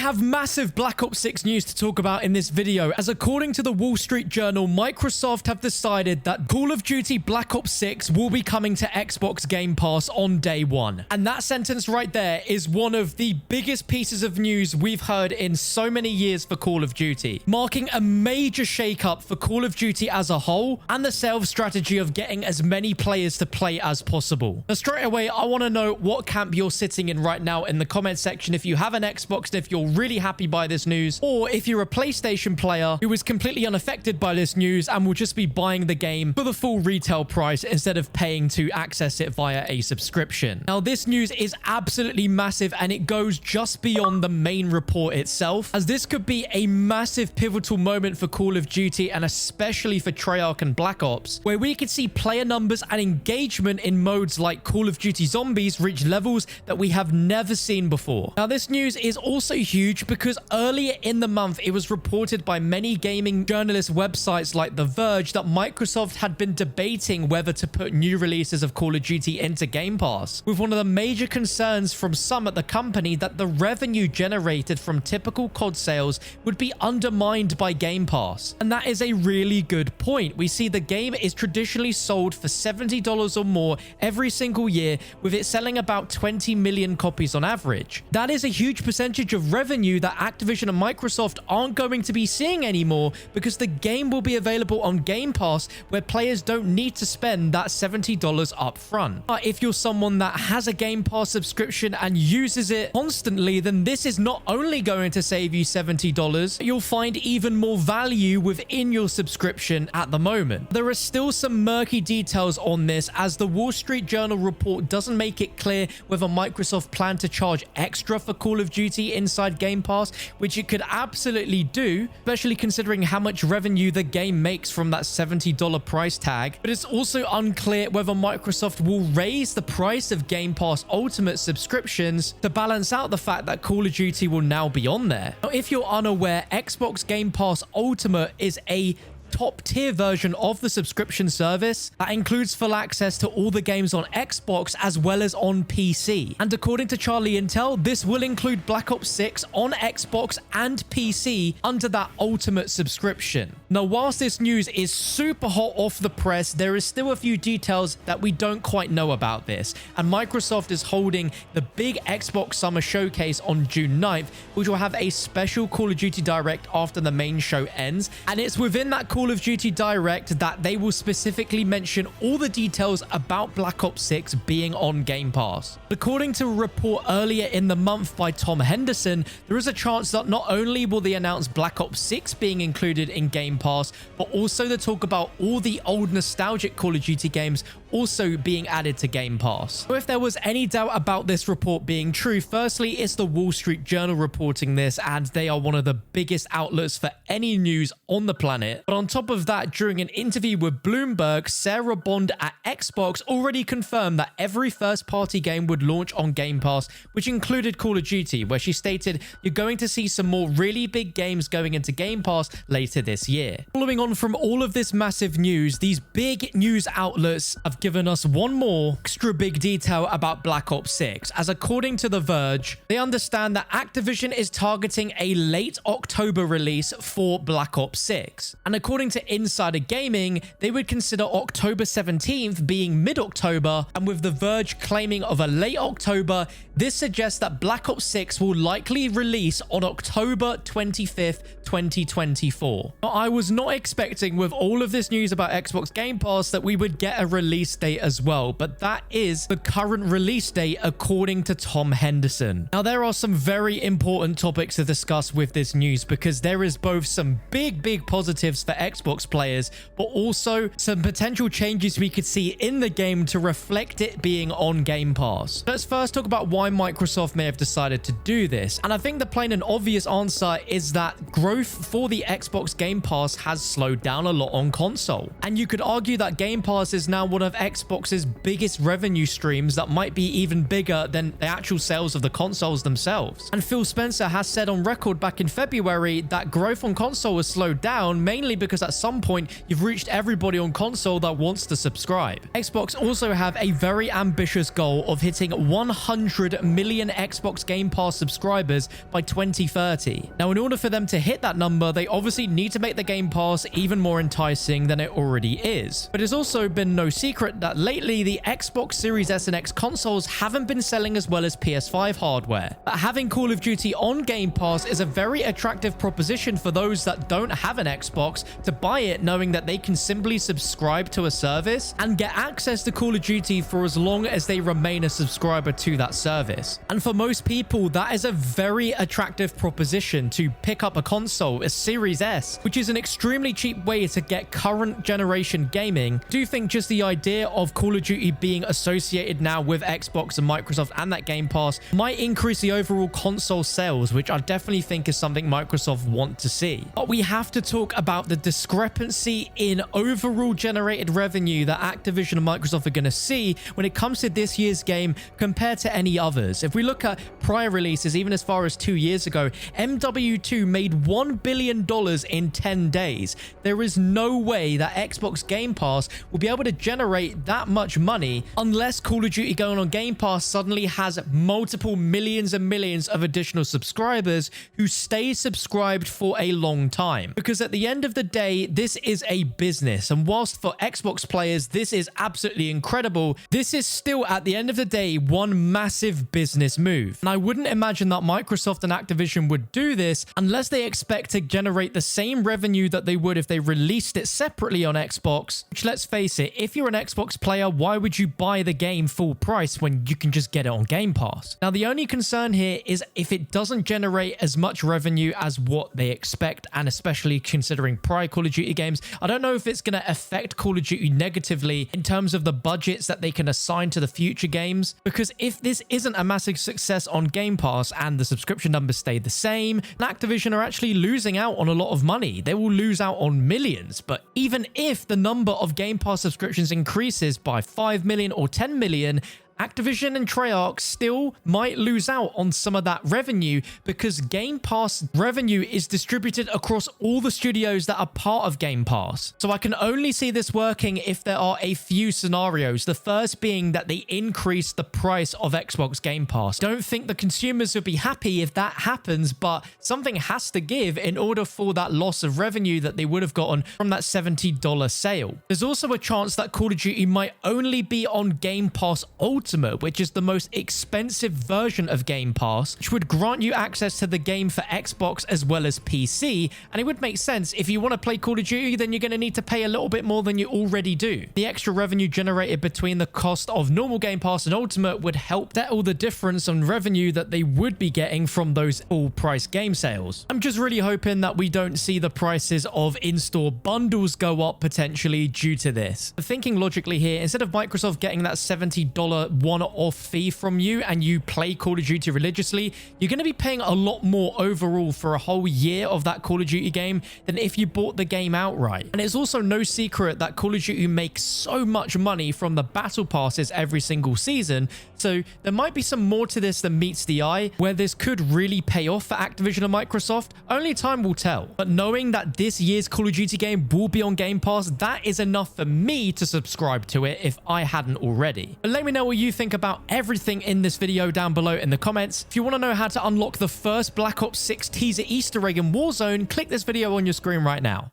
have massive Black Ops 6 news to talk about in this video, as according to the Wall Street Journal, Microsoft have decided that Call of Duty Black Ops 6 will be coming to Xbox Game Pass on day one. And that sentence right there is one of the biggest pieces of news we've heard in so many years for Call of Duty, marking a major shakeup for Call of Duty as a whole and the sales strategy of getting as many players to play as possible. Now, straight away, I want to know what camp you're sitting in right now in the comment section. If you have an Xbox and if you're really happy by this news, or if you're a PlayStation player who is completely unaffected by this news and will just be buying the game for the full retail price instead of paying to access it via a subscription. Now, this news is absolutely massive and it goes just beyond the main report itself, as this could be a massive pivotal moment for Call of Duty and especially for Treyarch and Black Ops, where we could see player numbers and engagement in modes like Call of Duty Zombies reach levels that we have never seen before. Now, this news is also huge because earlier in the month, it was reported by many gaming journalist websites like The Verge that Microsoft had been debating whether to put new releases of Call of Duty into Game Pass, with one of the major concerns from some at the company that the revenue generated from typical COD sales would be undermined by Game Pass. And that is a really good point. We see the game is traditionally sold for $70 or more every single year, with it selling about 20 million copies on average. That is a huge percentage of revenue that Activision and Microsoft aren't going to be seeing anymore, because the game will be available on Game Pass, where players don't need to spend that $70 up front. But if you're someone that has a Game Pass subscription and uses it constantly, then this is not only going to save you $70, you'll find even more value within your subscription at the moment. There are still some murky details on this, as the Wall Street Journal report doesn't make it clear whether Microsoft plan to charge extra for Call of Duty inside Game Pass, which it could absolutely do, especially considering how much revenue the game makes from that $70 price tag. But it's also unclear whether Microsoft will raise the price of Game Pass Ultimate subscriptions to balance out the fact that Call of Duty will now be on there. Now, if you're unaware, Xbox Game Pass Ultimate is a top-tier version of the subscription service that includes full access to all the games on Xbox as well as on PC. And according to Charlie Intel, this will include Black Ops 6 on Xbox and PC under that Ultimate subscription. Now, whilst this news is super hot off the press, there is still a few details that we don't quite know about this. And Microsoft is holding the big Xbox Summer Showcase on June 9th, which will have a special Call of Duty Direct after the main show ends. And it's within that Call of Duty Direct that they will specifically mention all the details about Black Ops 6 being on Game Pass. According to a report earlier in the month by Tom Henderson, there is a chance that not only will they announce Black Ops 6 being included in Game Pass, but also they talk about all the old nostalgic Call of Duty games also being added to Game Pass. So if there was any doubt about this report being true, firstly, it's the Wall Street Journal reporting this, and they are one of the biggest outlets for any news on the planet. But on top of that, during an interview with Bloomberg, Sarah Bond at Xbox already confirmed that every first-party game would launch on Game Pass, which included Call of Duty, where she stated, "You're going to see some more really big games going into Game Pass later this year." Following on from all of this massive news, these big news outlets have given us one more extra big detail about Black Ops 6, as according to The Verge, they understand that Activision is targeting a late October release for Black Ops 6. And according to Insider Gaming, they would consider October 17th being mid-October, and with The Verge claiming of a late October, this suggests that Black Ops 6 will likely release on October 25th, 2024. Now, I was not expecting, with all of this news about Xbox Game Pass, that we would get a release date as well, but that is the current release date according to Tom Henderson. Now, there are some very important topics to discuss with this news, because there is both some big positives for Xbox players, but also some potential changes we could see in the game to reflect it being on Game Pass. Let's first talk about why Microsoft may have decided to do this. And I think the plain and obvious answer is that growth for the Xbox Game Pass has slowed down a lot on console. And you could argue that Game Pass is now one of Xbox's biggest revenue streams that might be even bigger than the actual sales of the consoles themselves. And Phil Spencer has said on record back in February that growth on console has slowed down, mainly because at some point you've reached everybody on console that wants to subscribe. Xbox also have a very ambitious goal of hitting 100 million Xbox Game Pass subscribers by 2030. Now, in order for them to hit that number, they obviously need to make the Game Pass even more enticing than it already is. But it's also been no secret that lately the Xbox Series S and X consoles haven't been selling as well as PS5 hardware. But having Call of Duty on Game Pass is a very attractive proposition for those that don't have an Xbox to buy it, knowing that they can simply subscribe to a service and get access to Call of Duty for as long as they remain a subscriber to that service. And for most people, that is a very attractive proposition to pick up a console, a Series S, which is an extremely cheap way to get current generation gaming. I do think just the idea of Call of Duty being associated now with Xbox and Microsoft and that Game Pass might increase the overall console sales, which I definitely think is something Microsoft want to see. But we have to talk about the discrepancy in overall generated revenue that Activision and Microsoft are going to see when it comes to this year's game compared to any others. If we look at prior releases, even as far as 2 years ago, MW2 made $1 billion in 10 days. There is no way that Xbox Game Pass will be able to generate that much money unless Call of Duty going on Game Pass suddenly has multiple millions and millions of additional subscribers who stay subscribed for a long time. Because at the end of the day, this is a business, and whilst for Xbox players this is absolutely incredible, this is still at the end of the day one massive business move. And I wouldn't imagine that Microsoft and Activision would do this unless they expect to generate the same revenue that they would if they released it separately on Xbox, which, let's face it, if you're an Xbox player, why would you buy the game full price when you can just get it on Game Pass? Now, the only concern here is if it doesn't generate as much revenue as what they expect, and especially considering prior Call of Duty games, I don't know if it's going to affect Call of Duty negatively in terms of the budgets that they can assign to the future games. Because if this isn't a massive success on Game Pass and the subscription numbers stay the same, Activision are actually losing out on a lot of money. They will lose out on millions. But even if the number of Game Pass subscriptions increases by 5 million or 10 million, Activision and Treyarch still might lose out on some of that revenue because Game Pass revenue is distributed across all the studios that are part of Game Pass. So I can only see this working if there are a few scenarios. The first being that they increase the price of Xbox Game Pass. Don't think the consumers will be happy if that happens, but something has to give in order for that loss of revenue that they would have gotten from that $70 sale. There's also a chance that Call of Duty might only be on Game Pass Ultimate, which is the most expensive version of Game Pass, which would grant you access to the game for Xbox as well as PC. And it would make sense. If you want to play Call of Duty, then you're going to need to pay a little bit more than you already do. The extra revenue generated between the cost of normal Game Pass and Ultimate would help settle the difference on revenue that they would be getting from those full price game sales. I'm just really hoping that we don't see the prices of in-store bundles go up potentially due to this. Thinking logically here, instead of Microsoft getting that $70 one-off fee from you and you play Call of Duty religiously, you're going to be paying a lot more overall for a whole year of that Call of Duty game than if you bought the game outright. And it's also no secret that Call of Duty makes so much money from the battle passes every single season, so there might be some more to this than meets the eye, where this could really pay off for Activision and Microsoft. Only time will tell. But knowing that this year's Call of Duty game will be on Game Pass, that is enough for me to subscribe to it if I hadn't already. But let me know what you think about everything in this video down below in the comments. If you want to know how to unlock the first Black Ops 6 teaser Easter egg in Warzone, click this video on your screen right now.